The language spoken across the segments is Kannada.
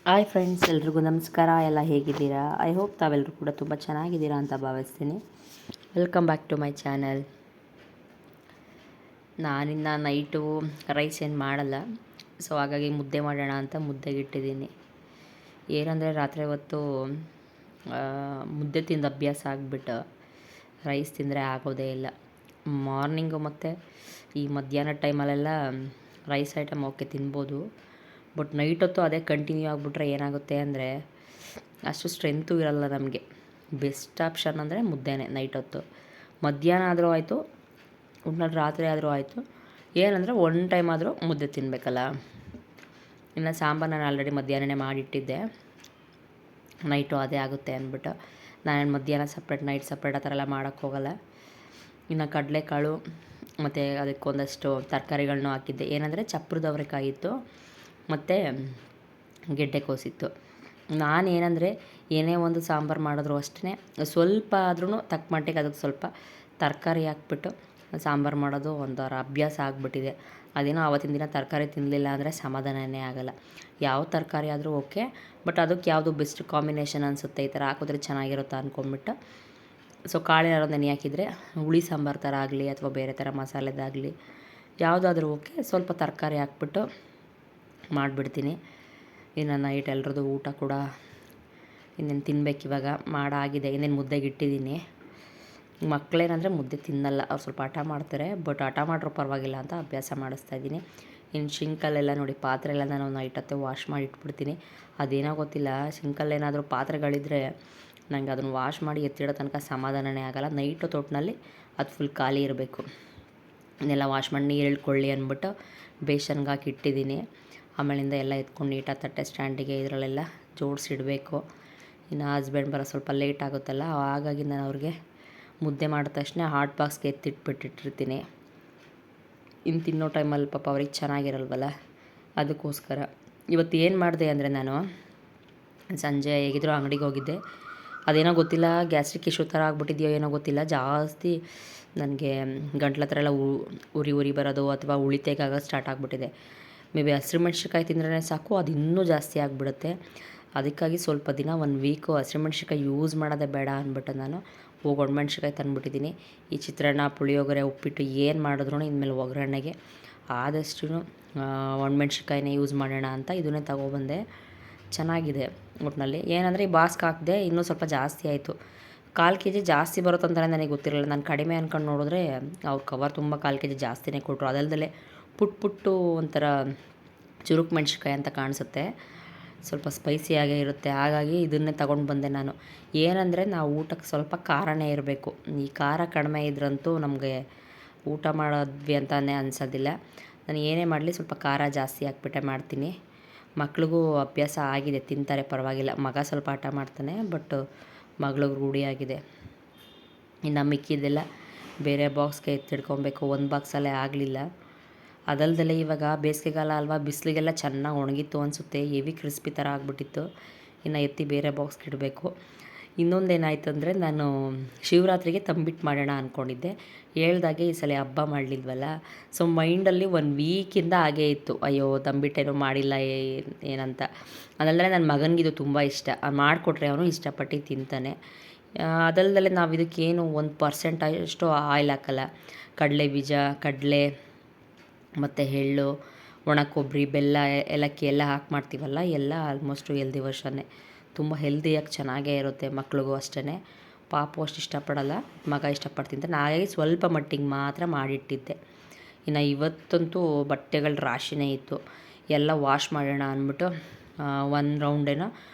ಹಾಯ್ ಫ್ರೆಂಡ್ಸ್, ಎಲ್ರಿಗೂ ನಮಸ್ಕಾರ. ಎಲ್ಲ ಹೇಗಿದ್ದೀರಾ? ಐ ಹೋಪ್ ತಾವೆಲ್ಲರೂ ಕೂಡ ತುಂಬ ಚೆನ್ನಾಗಿದ್ದೀರಾ ಅಂತ ಭಾವಿಸ್ತೀನಿ. Welcome back to my channel. ನಾನಿನ್ನು ನೈಟು ರೈಸ್ ಏನು ಮಾಡಲ್ಲ, ಸೊ ಹಾಗಾಗಿ ಮುದ್ದೆ ಮಾಡೋಣ ಅಂತ ಮುದ್ದೆಗೆ ಇಟ್ಟಿದ್ದೀನಿ. ಏನಂದರೆ ರಾತ್ರಿ ಹೊತ್ತು ಮುದ್ದೆ ತಿಂದು ಅಭ್ಯಾಸ ಆಗಿಬಿಟ್ಟು ರೈಸ್ ತಿಂದರೆ ಆಗೋದೇ ಇಲ್ಲ. ಮಾರ್ನಿಂಗು ಮತ್ತು ಈ ಮಧ್ಯಾಹ್ನ ಟೈಮಲ್ಲೆಲ್ಲ ರೈಸ್ ಐಟಮ್ ಓಕೆ ತಿನ್ಬೋದು, ಬಟ್ ನೈಟ್ ಹೊತ್ತು ಅದೇ ಕಂಟಿನ್ಯೂ ಆಗಿಬಿಟ್ರೆ ಏನಾಗುತ್ತೆ ಅಂದರೆ ಅಷ್ಟು ಸ್ಟ್ರೆಂತು ಇರಲ್ಲ ನಮಗೆ. ಬೆಸ್ಟ್ ಆಪ್ಷನ್ ಅಂದರೆ ಮುದ್ದೆನೇ ನೈಟ್ ಹೊತ್ತು. ಮಧ್ಯಾಹ್ನ ಆದರೂ ಆಯಿತು, ಊಟ ರಾತ್ರಿ ಆದರೂ ಆಯಿತು. ಏನಂದರೆ ಒನ್ ಟೈಮ್ ಆದರೂ ಮುದ್ದೆ ತಿನ್ನಬೇಕಲ್ಲ. ಇನ್ನು ಸಾಂಬಾರು ನಾನು ಆಲ್ರೆಡಿ ಮಧ್ಯಾಹ್ನನೇ ಮಾಡಿಟ್ಟಿದ್ದೆ, ನೈಟು ಅದೇ ಆಗುತ್ತೆ ಅಂದ್ಬಿಟ್ಟು ನಾನು ಮಧ್ಯಾಹ್ನ ಸಪ್ರೇಟ್ ನೈಟ್ ಸಪ್ರೇಟ್ ಆ ಥರ ಎಲ್ಲ ಮಾಡೋಕ್ಕೆ ಹೋಗಲ್ಲ. ಇನ್ನು ಕಡಲೆಕಾಳು ಮತ್ತು ಅದಕ್ಕೊಂದಷ್ಟು ತರಕಾರಿಗಳನ್ನೂ ಹಾಕಿದ್ದೆ. ಏನಂದರೆ ಚಪ್ರದ ಅವರೆಕಾಯಿ ಇತ್ತು ಮತ್ತು ಗೆಡ್ಡೆಕೋಸಿತ್ತು. ನಾನೇನಂದರೆ ಏನೇ ಒಂದು ಸಾಂಬಾರು ಮಾಡಿದ್ರು ಅಷ್ಟೇ ಸ್ವಲ್ಪ ಆದ್ರೂ ತಕ್ಕ ಮಟ್ಟಿಗೆ ಅದಕ್ಕೆ ಸ್ವಲ್ಪ ತರಕಾರಿ ಹಾಕ್ಬಿಟ್ಟು ಸಾಂಬಾರು ಮಾಡೋದು ಒಂಥರ ಅಭ್ಯಾಸ ಆಗಿಬಿಟ್ಟಿದೆ. ಅದೇನೋ ಆವತ್ತಿನ ದಿನ ತರಕಾರಿ ತಿನ್ನಲಿಲ್ಲ ಅಂದರೆ ಸಮಾಧಾನವೇ ಆಗೋಲ್ಲ. ಯಾವ ತರಕಾರಿ ಆದರೂ ಓಕೆ, ಬಟ್ ಅದಕ್ಕೆ ಯಾವುದು ಬೆಸ್ಟ್ ಕಾಂಬಿನೇಷನ್ ಅನಿಸುತ್ತೆ, ಈ ಥರ ಹಾಕಿದ್ರೆ ಚೆನ್ನಾಗಿರುತ್ತಾ ಅಂದ್ಕೊಂಬಿಟ್ಟು ಸೊ ಕಾಳೇನಾದ್ರು ನೆನೆ ಹಾಕಿದರೆ ಹುಳಿ ಸಾಂಬಾರು ಥರ ಆಗಲಿ ಅಥವಾ ಬೇರೆ ಥರ ಮಸಾಲೆದಾಗಲಿ ಯಾವುದಾದ್ರೂ ಓಕೆ, ಸ್ವಲ್ಪ ತರಕಾರಿ ಹಾಕ್ಬಿಟ್ಟು ಮಾಡಿಬಿಡ್ತೀನಿ. ಇನ್ನು ನೈಟ್ ಎಲ್ರದ್ದು ಊಟ ಕೂಡ ಇನ್ನೇನು ತಿನ್ಬೇಕು. ಇವಾಗ ಮಾಡಾಗಿದೆ, ಇನ್ನೇನು ಮುದ್ದೆಗೆ ಇಟ್ಟಿದ್ದೀನಿ. ಮಕ್ಕಳೇನಂದರೆ ಮುದ್ದೆ ತಿನ್ನಲ್ಲ, ಅವ್ರು ಸ್ವಲ್ಪ ಹಠ ಮಾಡ್ತಾರೆ, ಬಟ್ ಹಠ ಮಾಡ್ರೂ ಪರವಾಗಿಲ್ಲ ಅಂತ ಅಭ್ಯಾಸ ಮಾಡಿಸ್ತಾಯಿದ್ದೀನಿ. ಇನ್ನು ಶಿಂಕಲ್ಲೆಲ್ಲ ನೋಡಿ ಪಾತ್ರೆ ಎಲ್ಲ ನಾನು ನೈಟ್ ಹೊತ್ತು ವಾಶ್ ಮಾಡಿ ಇಟ್ಬಿಡ್ತೀನಿ. ಅದೇನೋ ಗೊತ್ತಿಲ್ಲ, ಶಿಂಕಲ್ಲೇನಾದರೂ ಪಾತ್ರೆಗಳಿದ್ದರೆ ನನಗೆ ಅದನ್ನು ವಾಶ್ ಮಾಡಿ ಎತ್ತಿಡೋ ತನಕ ಸಮಾಧಾನವೇ ಆಗೋಲ್ಲ. ನೈಟು ತೊಟ್ಟಿನಲ್ಲಿ ಅದು ಫುಲ್ ಖಾಲಿ ಇರಬೇಕು. ಇನ್ನೆಲ್ಲ ವಾಶ್ ಮಾಡಿ ನೀರು ಇಳ್ಕೊಳ್ಳಿ ಅಂದ್ಬಿಟ್ಟು ಬೇಸನ್ಗೆ ಹಾಕಿ ಇಟ್ಟಿದ್ದೀನಿ. ಆಮೇಲಿಂದ ಎಲ್ಲ ಎತ್ಕೊಂಡು ನೀಟಾಗಿ ತಟ್ಟೆ ಸ್ಟ್ಯಾಂಡಿಗೆ ಇದರಲ್ಲೆಲ್ಲ ಜೋಡಿಸಿಡಬೇಕು. ಇನ್ನು ಹಸ್ಬೆಂಡ್ ಬರೋ ಸ್ವಲ್ಪ ಲೇಟ್ ಆಗುತ್ತಲ್ಲ, ಹಾಗಾಗಿ ನಾನು ಅವ್ರಿಗೆ ಮುದ್ದೆ ಮಾಡಿದ ತಕ್ಷಣ ಹಾಟ್ ಬಾಕ್ಸ್ಗೆ ಎತ್ತಿಟ್ಬಿಟ್ಟಿರ್ತೀನಿ. ಇನ್ನು ತಿನ್ನೋ ಟೈಮಲ್ಲಿ ಪಾಪ ಅವ್ರಿಗೆ ಚೆನ್ನಾಗಿರಲ್ವಲ್ಲ, ಅದಕ್ಕೋಸ್ಕರ. ಇವತ್ತು ಏನು ಮಾಡಿದೆ ಅಂದರೆ, ನಾನು ಸಂಜೆ ಹೇಗಿದ್ರು ಅಂಗಡಿಗೆ ಹೋಗಿದ್ದೆ. ಅದೇನೋ ಗೊತ್ತಿಲ್ಲ, ಗ್ಯಾಸ್ಟ್ರಿಕ್ ಇಶ್ಯೂ ಥರ ಆಗ್ಬಿಟ್ಟಿದೆಯೋ ಏನೋ ಗೊತ್ತಿಲ್ಲ, ಜಾಸ್ತಿ ನನಗೆ ಗಂಟ್ಲ ಹತ್ರ ಎಲ್ಲ ಉರಿ ಬರೋದು ಅಥವಾ ಉಳಿತೆಗಾಗ ಸ್ಟಾರ್ಟ್ ಆಗಿಬಿಟ್ಟಿದೆ. ಮೇ ಬಿ ಹಸಿರುಮೆಣ್ಸಿಕಾಯಿ ತಿಂದ್ರೇ ಸಾಕು, ಅದು ಇನ್ನೂ ಜಾಸ್ತಿ ಆಗಿಬಿಡುತ್ತೆ. ಅದಕ್ಕಾಗಿ ಸ್ವಲ್ಪ ದಿನ 1 ವೀಕು ಹಸಿರುಮೆಣ್ಸಿಕಾಯಿ ಯೂಸ್ ಮಾಡೋದೇ ಬೇಡ ಅಂದ್ಬಿಟ್ಟು ನಾನು ಒಣಮೆಣ್ಸಿಕಾಯಿ ತಂದುಬಿಟ್ಟಿದ್ದೀನಿ. ಈ ಚಿತ್ರಾನ್ನ, ಪುಳಿಯೋಗರೆ, ಉಪ್ಪಿಟ್ಟು ಏನು ಮಾಡಿದ್ರು ಇನ್ಮೇಲೆ ಒಗ್ಗರಣೆಗೆ ಆದಷ್ಟು ಒಣಮೆಣ್ಸಿಕಾಯಿನೇ ಯೂಸ್ ಮಾಡೋಣ ಅಂತ ಇದನ್ನೇ ತಗೊಬಂದೆ. ಚೆನ್ನಾಗಿದೆ ಒಟ್ಟಿನಲ್ಲಿ. ಏನಂದರೆ ಈ ಬಾಸ್ಕ್ ಹಾಕಿದೆ, ಇನ್ನೂ ಸ್ವಲ್ಪ ಜಾಸ್ತಿ ಆಯಿತು. 1/4 kg ಜಾಸ್ತಿ ಬರುತ್ತಂತಲೇ ನನಗೆ ಗೊತ್ತಿರಲಿಲ್ಲ. ನಾನು ಕಡಿಮೆ ಅಂದ್ಕೊಂಡು ನೋಡಿದ್ರೆ ಅವ್ರು ಕವರ್ ತುಂಬ 1/4 kg ಜಾಸ್ತಿನೇ ಕೊಟ್ಟರು. ಅದಲ್ಲದೆ ಪುಟ್ಟು ಒಂಥರ ಚುರುಕು ಮೆಣ್ಸಿಕಾಯಿ ಅಂತ ಕಾಣಿಸುತ್ತೆ, ಸ್ವಲ್ಪ ಸ್ಪೈಸಿಯಾಗೇ ಇರುತ್ತೆ. ಹಾಗಾಗಿ ಇದನ್ನೇ ತೊಗೊಂಡು ಬಂದೆ ನಾನು. ಏನಂದರೆ ನಾವು ಊಟಕ್ಕೆ ಸ್ವಲ್ಪ ಖಾರನೇ ಇರಬೇಕು. ಈ ಖಾರ ಕಡಿಮೆ ಇದ್ರಂತೂ ನಮಗೆ ಊಟ ಮಾಡೋದ್ವಿ ಅಂತಲೇ ಅನಿಸೋದಿಲ್ಲ. ನಾನು ಏನೇ ಮಾಡಲಿ ಸ್ವಲ್ಪ ಖಾರ ಜಾಸ್ತಿ ಹಾಕ್ಬಿಟ್ಟೆ ಮಾಡ್ತೀನಿ. ಮಕ್ಳಿಗೂ ಅಭ್ಯಾಸ ಆಗಿದೆ, ತಿಂತಾರೆ ಪರವಾಗಿಲ್ಲ. ಮಗ ಸ್ವಲ್ಪ ಹಠ ಮಾಡ್ತಾನೆ, ಬಟ್ ಮಗಳಿಗೆ ರೂಢಿಯಾಗಿದೆ. ಇನ್ನು ಮಿಕ್ಕಿದ್ದೆಲ್ಲ ಬೇರೆ ಬಾಕ್ಸ್ಗೆ ಎತ್ತಿಡ್ಕೊಬೇಕು. ಒಂದು ಬಾಕ್ಸಲ್ಲೇ ಆಗಲಿಲ್ಲ. ಅದಲ್ದಲೇ ಇವಾಗ ಬೇಸಿಗೆಗಾಲ ಅಲ್ವಾ, ಬಿಸಿಲಿಗೆಲ್ಲ ಚೆನ್ನಾಗಿ ಒಣಗಿತ್ತು ಅನಿಸುತ್ತೆ, ಹೆವಿ ಕ್ರಿಸ್ಪಿ ಥರ ಆಗಿಬಿಟ್ಟಿತ್ತು. ಇನ್ನು ಎತ್ತಿ ಬೇರೆ ಬಾಕ್ಸ್ಗೆ ಇಡಬೇಕು. ಇನ್ನೊಂದೇನಾಯ್ತು ಅಂದರೆ, ನಾನು ಶಿವರಾತ್ರಿಗೆ ತಂಬಿಟ್ಟು ಮಾಡೋಣ ಅಂದ್ಕೊಂಡಿದ್ದೆ. ಹೇಳ್ದಾಗೆ ಈ ಸಲ ಹಬ್ಬ ಮಾಡಲಿಲ್ವಲ್ಲ, ಸೊ ಮೈಂಡಲ್ಲಿ 1 ವೀಕಿಂದ ಹಾಗೇ ಇತ್ತು, ಅಯ್ಯೋ ತಂಬಿಟ್ಟೇನೋ ಮಾಡಿಲ್ಲ ಏನಂತ. ಅದಲ್ಲದೆ ನನ್ನ ಮಗನಿಗಿದು ತುಂಬ ಇಷ್ಟ, ಮಾಡಿಕೊಟ್ರೆ ಅವನು ಇಷ್ಟಪಟ್ಟು ತಿಂತಾನೆ. ಅದಲ್ದಲೇ ನಾವು ಇದಕ್ಕೇನು 1% ಅಷ್ಟು ಆಯಿಲ್ ಹಾಕಲ್ಲ. ಕಡಲೆ ಬೀಜ, ಕಡಲೆ ಮತ್ತು ಎಳ್ಳು, ಒಣ ಕೊಬ್ಬರಿ, ಬೆಲ್ಲ, ಏಲಕ್ಕಿ ಎಲ್ಲ ಹಾಕಿ ಮಾಡ್ತೀವಲ್ಲ, ಎಲ್ಲ ಆಲ್ಮೋಸ್ಟು ಹೆಲ್ದಿ ವರ್ಷನ್ನೇ. ತುಂಬ ಹೆಲ್ದಿಯಾಗಿ ಚೆನ್ನಾಗೇ ಇರುತ್ತೆ. ಮಕ್ಳಿಗೂ ಅಷ್ಟೇ, ಪಾಪು ಅಷ್ಟು ಇಷ್ಟಪಡಲ್ಲ, ಮಗ ಇಷ್ಟಪಟ್ಟು ತಿಂತಾನೆ. ಹಾಗಾಗಿ ಸ್ವಲ್ಪ ಮಟ್ಟಿಗೆ ಮಾತ್ರ ಮಾಡಿಟ್ಟಿದ್ದೆ. ಇನ್ನು ಇವತ್ತಂತೂ ಬಟ್ಟೆಗಳ ರಾಶಿನೇ ಇತ್ತು, ಎಲ್ಲ ವಾಶ್ ಮಾಡೋಣ ಅಂದ್ಬಿಟ್ಟು 1 ರೌಂಡೇನೋ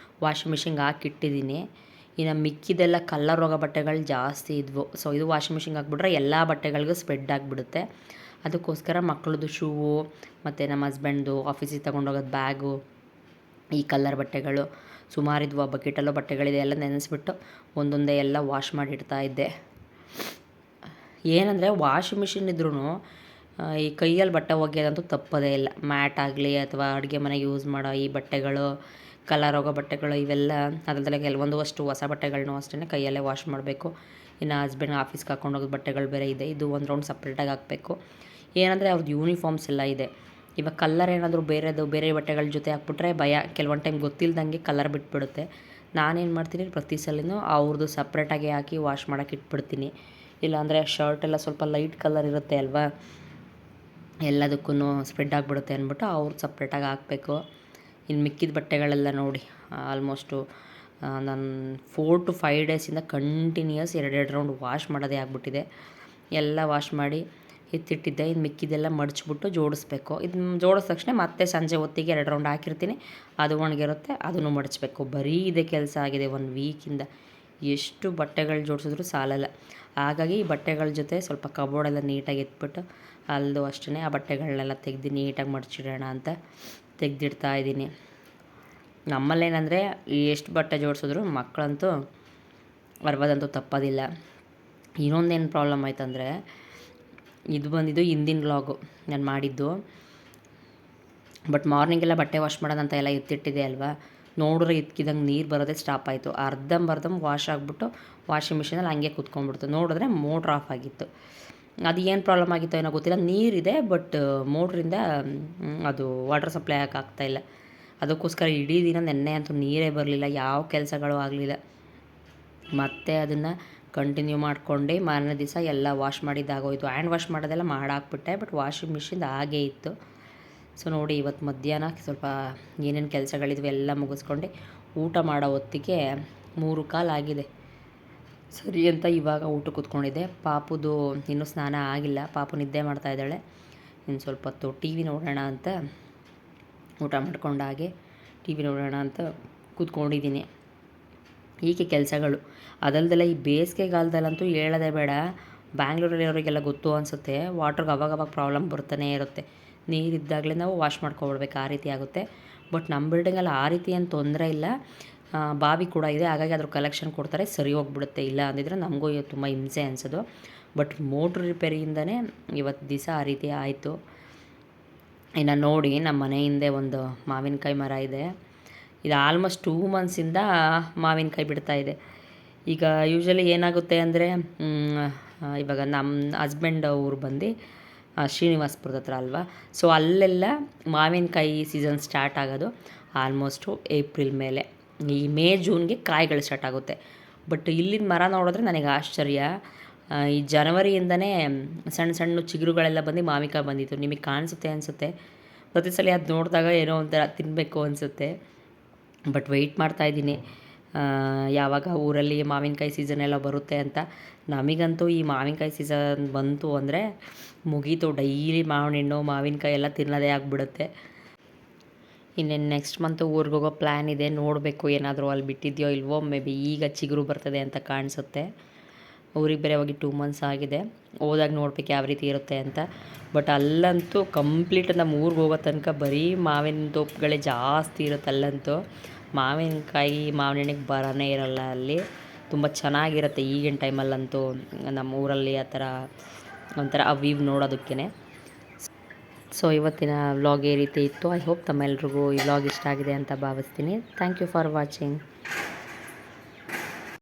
ವಾಷಿಂಗ್ ಮಿಷಿನ್ಗೆ ಹಾಕಿಟ್ಟಿದ್ದೀನಿ. ಇನ್ನು ಮಿಕ್ಕಿದೆಲ್ಲ ಕಲ್ಲರ್ ಹೋಗೋ ಬಟ್ಟೆಗಳು ಜಾಸ್ತಿ ಇದ್ವು. ಸೊ ಇದು ವಾಷಿಂಗ್ ಮಿಷಿನ್ಗೆ ಹಾಕ್ಬಿಟ್ರೆ ಎಲ್ಲ ಬಟ್ಟೆಗಳಿಗೂ ಸ್ಪ್ರೆಡ್ ಆಗಿಬಿಡುತ್ತೆ. ಅದಕ್ಕೋಸ್ಕರ ಮಕ್ಕಳದ್ದು ಶೂವು ಮತ್ತು ನಮ್ಮ ಹಸ್ಬೆಂಡ್ದು ಆಫೀಸಿಗೆ ತೊಗೊಂಡೋಗೋದು ಬ್ಯಾಗು, ಈ ಕಲ್ಲರ್ ಬಟ್ಟೆಗಳು ಸುಮಾರಿದ್ವು. ಆ ಬಕೆಟಲ್ಲೋ ಬಟ್ಟೆಗಳಿದೆ, ಎಲ್ಲ ನೆನೆಸ್ಬಿಟ್ಟು ಒಂದೊಂದೇ ಎಲ್ಲ ವಾಶ್ ಮಾಡಿಡ್ತಾ ಇದ್ದೆ. ಏನಂದರೆ ವಾಷಿಂಗ್ ಮಿಷಿನ್ ಇದ್ರೂ ಈ ಕೈಯಲ್ಲಿ ಬಟ್ಟೆ ಒಗೆಯೋದಂತೂ ತಪ್ಪೋದೇ ಇಲ್ಲ. ಮ್ಯಾಟ್ ಆಗಲಿ ಅಥವಾ ಅಡುಗೆ ಮನೆಗೆ ಯೂಸ್ ಮಾಡೋ ಈ ಬಟ್ಟೆಗಳು, ಕಲರ್ ಹೋಗೋ ಬಟ್ಟೆಗಳು, ಇವೆಲ್ಲ ಅದರಲ್ಲೇ ಕೆಲವೊಂದು ಅಷ್ಟು ಹೊಸ ಬಟ್ಟೆಗಳನ್ನೂ ಅಷ್ಟೇ ಕೈಯಲ್ಲೇ ವಾಶ್ ಮಾಡಬೇಕು. ಇನ್ನು ಹಸ್ಬೆಂಡ್ ಆಫೀಸ್ಗೆ ಹಾಕ್ಕೊಂಡೋಗೋದು ಬಟ್ಟೆಗಳು ಬೇರೆ ಇದೆ, ಇದು 1 ರೌಂಡ್ ಸಪ್ರೇಟಾಗಿ ಹಾಕಬೇಕು. ಏನಂದರೆ ಅವ್ರದ್ದು ಯೂನಿಫಾರ್ಮ್ಸ್ ಎಲ್ಲ ಇದೆ. ಇವಾಗ ಕಲ್ಲರ್ ಏನಾದರೂ ಬೇರೆ ಬಟ್ಟೆಗಳ ಜೊತೆ ಹಾಕ್ಬಿಟ್ರೆ ಭಯ, ಕೆಲವೊಂದು ಟೈಮ್ ಗೊತ್ತಿಲ್ದಂಗೆ ಕಲರ್ ಬಿಟ್ಬಿಡುತ್ತೆ. ನಾನೇನು ಮಾಡ್ತೀನಿ, ಪ್ರತಿ ಸಲನೂ ಅವ್ರದ್ದು ಸಪ್ರೇಟಾಗಿ ಹಾಕಿ ವಾಶ್ ಮಾಡೋಕೆ ಇಟ್ಬಿಡ್ತೀನಿ. ಇಲ್ಲಾಂದರೆ ಶರ್ಟ್ ಎಲ್ಲ ಸ್ವಲ್ಪ ಲೈಟ್ ಕಲರ್ ಇರುತ್ತೆ ಅಲ್ವಾ, ಎಲ್ಲದಕ್ಕೂ ಸ್ಪ್ರೆಡ್ ಆಗಿಬಿಡುತ್ತೆ ಅಂದ್ಬಿಟ್ಟು ಅವ್ರು ಸಪ್ರೇಟಾಗಿ ಹಾಕಬೇಕು. ಇನ್ನು ಮಿಕ್ಕಿದ ಬಟ್ಟೆಗಳೆಲ್ಲ ನೋಡಿ ಆಲ್ಮೋಸ್ಟು ನಾನು 4 to 5 ಡೇಸಿಂದ ಕಂಟಿನ್ಯೂಯಸ್ 2 ರೌಂಡ್ ವಾಶ್ ಮಾಡೋದೇ ಆಗಿಬಿಟ್ಟಿದೆ. ಎಲ್ಲ ವಾಶ್ ಮಾಡಿ ಎತ್ತಿಟ್ಟಿದ್ದೆ. ಇನ್ನು ಮಿಕ್ಕಿದೆಲ್ಲ ಮಡಚ್ಬಿಟ್ಟು ಜೋಡಿಸ್ಬೇಕು. ಇದನ್ನ ಜೋಡಿದ ತಕ್ಷಣ ಮತ್ತೆ ಸಂಜೆ ಹೊತ್ತಿಗೆ 2 ರೌಂಡ್ ಹಾಕಿರ್ತೀನಿ, ಅದು ಒಣಗಿರುತ್ತೆ, ಅದನ್ನು ಮಡಚಬೇಕು. ಬರೀ ಇದೇ ಕೆಲಸ ಆಗಿದೆ 1 ವೀಕಿಂದ. ಎಷ್ಟು ಬಟ್ಟೆಗಳು ಜೋಡಿಸಿದ್ರು ಸಾಲಲ್ಲ. ಹಾಗಾಗಿ ಈ ಬಟ್ಟೆಗಳ ಜೊತೆ ಸ್ವಲ್ಪ ಕಬೋರ್ಡೆಲ್ಲ ನೀಟಾಗಿ ಎತ್ಬಿಟ್ಟು ಅಲ್ಲೂ ಅಷ್ಟೇ ಆ ಬಟ್ಟೆಗಳನ್ನೆಲ್ಲ ತೆಗೆದು ನೀಟಾಗಿ ಮಡಚಿಡೋಣ ಅಂತ ತೆಗೆದಿಡ್ತಾ ಇದ್ದೀನಿ. ನಮ್ಮಲ್ಲೇನೆಂದರೆ ಎಷ್ಟು ಬಟ್ಟೆ ಜೋಡಿಸಿದ್ರು ಮಕ್ಕಳಂತೂ ಅರ್ವದಂತೂ ತಪ್ಪೋದಿಲ್ಲ. ಇನ್ನೊಂದೇನು ಪ್ರಾಬ್ಲಮ್ ಆಯ್ತಂದರೆ, ಇದು ಬಂದಿದ್ದು ಹಿಂದಿನ ವ್ಲಾಗು ನಾನು ಮಾಡಿದ್ದು. ಬಟ್ ಮಾರ್ನಿಂಗೆಲ್ಲ ಬಟ್ಟೆ ವಾಶ್ ಮಾಡೋದಂತ ಎಲ್ಲ ಎತ್ತಿಟ್ಟಿದೆ ಅಲ್ವಾ, ನೋಡಿದ್ರೆ ಇದ್ಕಿದಂಗೆ ನೀರು ಬರೋದೇ ಸ್ಟಾಪ್ ಆಯಿತು. ಅರ್ಧಂಬರ್ಧಂ ವಾಶ್ ಆಗಿಬಿಟ್ಟು ವಾಷಿಂಗ್ ಮಿಷಿನಲ್ಲಿ ಹಂಗೆ ಕೂತ್ಕೊಂಡ್ಬಿಡ್ತು. ನೋಡಿದ್ರೆ ಮೋಟ್ರ್ ಆಫ್ ಆಗಿತ್ತು. ಅದು ಏನು ಪ್ರಾಬ್ಲಮ್ ಆಗಿತ್ತೋ ಏನೋ ಗೊತ್ತಿಲ್ಲ, ನೀರಿದೆ ಬಟ್ ಮೋಟ್ರಿಂದ ಅದು ವಾಟರ್ ಸಪ್ಲೈ ಆಗ್ತಾಯಿಲ್ಲ. ಅದಕ್ಕೋಸ್ಕರ ಇಡೀ ದಿನ ನೆನ್ನೆ ಅಂತೂ ನೀರೇ ಬರಲಿಲ್ಲ, ಯಾವ ಕೆಲಸಗಳು ಆಗಲಿಲ್ಲ. ಮತ್ತೆ ಅದನ್ನು ಕಂಟಿನ್ಯೂ ಮಾಡ್ಕೊಂಡು ಮಾರನೇ ದಿವಸ ಎಲ್ಲ ವಾಶ್ ಮಾಡಿದ್ದಾಗೋಯ್ತು. ಹ್ಯಾಂಡ್ ವಾಶ್ ಮಾಡೋದೆಲ್ಲ ಮಾಡಾಕ್ಬಿಟ್ಟೆ, ಬಟ್ ವಾಷಿಂಗ್ ಮಿಷಿನ್ ಹಾಗೇ ಇತ್ತು. ಸೊ ನೋಡಿ, ಇವತ್ತು ಮಧ್ಯಾಹ್ನ ಸ್ವಲ್ಪ ಏನೇನು ಕೆಲಸಗಳಿದ್ವು ಎಲ್ಲ ಮುಗಿಸ್ಕೊಂಡು ಊಟ ಮಾಡೋ ಹೊತ್ತಿಗೆ 3:15 ಆಗಿದೆ. ಸರಿ ಅಂತ ಇವಾಗ ಊಟ ಕೂತ್ಕೊಂಡಿದ್ದೆ. ಪಾಪುದು ಇನ್ನೂ ಸ್ನಾನ ಆಗಿಲ್ಲ, ಪಾಪು ನಿದ್ದೆ ಮಾಡ್ತಾಯಿದ್ದಾಳೆ. ಇನ್ನು ಸ್ವಲ್ಪ ಹೊತ್ತು ಟಿ ವಿ ನೋಡೋಣ ಅಂತ, ಊಟ ಮಾಡ್ಕೊಂಡಾಗೆ ಟಿ ವಿ ನೋಡೋಣ ಅಂತ ಕೂತ್ಕೊಂಡಿದ್ದೀನಿ. ಹೀಗೆ ಕೆಲಸಗಳು ಅದಲ್ದೆಲ್ಲ ಈ ಬೇಸಿಗೆಗಾಲದಲ್ಲಂತೂ ಹೇಳೋದೇ ಬೇಡ. ಬ್ಯಾಂಗ್ಳೂರಲ್ಲಿರೋರಿಗೆಲ್ಲ ಗೊತ್ತು ಅನಿಸುತ್ತೆ, ವಾಟ್ರಿಗೆ ಅವಾಗವಾಗ ಪ್ರಾಬ್ಲಮ್ ಬರ್ತಾನೆ ಇರುತ್ತೆ. ನೀರಿದ್ದಾಗಲೇ ನಾವು ವಾಶ್ ಮಾಡ್ಕೊಬಿಡ್ಬೇಕು, ಆ ರೀತಿ ಆಗುತ್ತೆ. ಬಟ್ ನಮ್ಮ ಬಿಲ್ಡಿಂಗಲ್ಲಿ ಆ ರೀತಿ ಏನು ತೊಂದರೆ ಇಲ್ಲ, ಬಾವಿ ಕೂಡ ಇದೆ. ಹಾಗಾಗಿ ಅದ್ರ ಕಲೆಕ್ಷನ್ ಕೊಡ್ತಾರೆ, ಸರಿ ಹೋಗ್ಬಿಡುತ್ತೆ. ಇಲ್ಲ ಅಂದಿದ್ರೆ ನಮಗೂ ತುಂಬ ಹಿಂಸೆ ಅನಿಸೋದು. ಬಟ್ ಮೋಟ್ರ್ ರಿಪೇರಿಯಿಂದನೇ ಇವತ್ತು ದಿವಸ ಆ ರೀತಿ ಆಯಿತು. ಇನ್ನು ನೋಡಿ, ನಮ್ಮ ಮನೆ ಹಿಂದೆ ಒಂದು ಮಾವಿನಕಾಯಿ ಮರ ಇದೆ. ಇದು ಆಲ್ಮೋಸ್ಟ್ 2 ಮಂತ್ಸಿಂದ ಮಾವಿನಕಾಯಿ ಬಿಡ್ತಾಯಿದೆ. ಈಗ ಯೂಶ್ವಲಿ ಏನಾಗುತ್ತೆ ಅಂದರೆ, ಇವಾಗ ನಮ್ಮ ಹಸ್ಬೆಂಡ್ ಊರು ಬಂದು ಶ್ರೀನಿವಾಸಪುರದ ಹತ್ರ ಅಲ್ವಾ, ಸೊ ಅಲ್ಲೆಲ್ಲ ಮಾವಿನಕಾಯಿ ಸೀಸನ್ ಸ್ಟಾರ್ಟ್ ಆಗೋದು ಆಲ್ಮೋಸ್ಟು ಏಪ್ರಿಲ್ ಮೇಲೆ. ಈ ಮೇ ಜೂನ್ಗೆ ಕಾಯಿಗಳು ಸ್ಟಾರ್ಟ್ ಆಗುತ್ತೆ. ಬಟ್ ಇಲ್ಲಿನ ಮರ ನೋಡಿದ್ರೆ ನನಗೆ ಆಶ್ಚರ್ಯ, ಈ ಜನವರಿಯಿಂದನೇ ಸಣ್ಣ ಸಣ್ಣ ಚಿಗುರುಗಳೆಲ್ಲ ಬಂದು ಮಾವಿನಕಾಯಿ ಬಂದಿತ್ತು. ನಿಮಗೆ ಕಾಣಿಸುತ್ತೆ ಅನಿಸುತ್ತೆ, ಪ್ರತಿ ಸಲ ಅದು ನೋಡಿದಾಗ ಏನೋ ಒಂಥರ ತಿನ್ನಬೇಕು ಅನಿಸುತ್ತೆ. ಬಟ್ ವೆಯ್ಟ್ ಮಾಡ್ತಾಯಿದ್ದೀನಿ ಯಾವಾಗ ಊರಲ್ಲಿ ಮಾವಿನಕಾಯಿ ಸೀಸನ್ ಎಲ್ಲ ಬರುತ್ತೆ ಅಂತ. ನಮಗಂತೂ ಈ ಮಾವಿನಕಾಯಿ ಸೀಸನ್ ಬಂತು ಅಂದರೆ ಮುಗೀತು, ಡೈಲಿ ಮಾವಿನ ಹಣ್ಣು ಮಾವಿನಕಾಯಿ ಎಲ್ಲ ತಿನ್ನೋದೇ ಆಗಿಬಿಡುತ್ತೆ. ಇನ್ನೇನು ನೆಕ್ಸ್ಟ್ ಮಂತು ಊರಿಗೆ ಹೋಗೋ ಪ್ಲ್ಯಾನ್ ಇದೆ. ನೋಡಬೇಕು ಏನಾದರೂ ಅಲ್ಲಿ ಬಿಟ್ಟಿದೆಯೋ ಇಲ್ವೋ, ಮೇ ಬಿ ಈಗ ಚಿಗುರು ಬರ್ತದೆ ಅಂತ ಕಾಣಿಸುತ್ತೆ. ಊರಿಗೆ ಬೇರೆ ಹೋಗಿ 2 ಮಂತ್ಸ್ ಆಗಿದೆ. ಹೋದಾಗ ನೋಡ್ಬೇಕು ಯಾವ ರೀತಿ ಇರುತ್ತೆ ಅಂತ. ಬಟ್ ಅಲ್ಲಂತೂ ಕಂಪ್ಲೀಟ್ ನಮ್ಮ ಊರಿಗೆ ಹೋಗೋ ತನಕ ಬರೀ ಮಾವಿನ ತೋಪುಗಳೇ ಜಾಸ್ತಿ ಇರುತ್ತೆ. ಅಲ್ಲಂತೂ ಮಾವಿನಕಾಯಿ ಮಾವಿನ ಹಣ್ಣಿಗೆ ಬರನೇ ಇರಲ್ಲ. ಅಲ್ಲಿ ತುಂಬ ಚೆನ್ನಾಗಿರುತ್ತೆ ಈಗಿನ ಟೈಮಲ್ಲಂತೂ ನಮ್ಮ ಊರಲ್ಲಿ ಆ ಥರ ಒಂಥರ ಆ ವ್ಯೂ ನೋಡೋದಕ್ಕೇ. ಸೊ ಇವತ್ತಿನ ವ್ಲಾಗ್ ಈ ರೀತಿ ಇತ್ತು. ಐ ಹೋಪ್ ತಮ್ಮೆಲ್ರಿಗೂ ಈ ವ್ಲಾಗ್ ಇಷ್ಟ ಆಗಿದೆ ಅಂತ ಭಾವಿಸ್ತೀನಿ. Thank you for watching.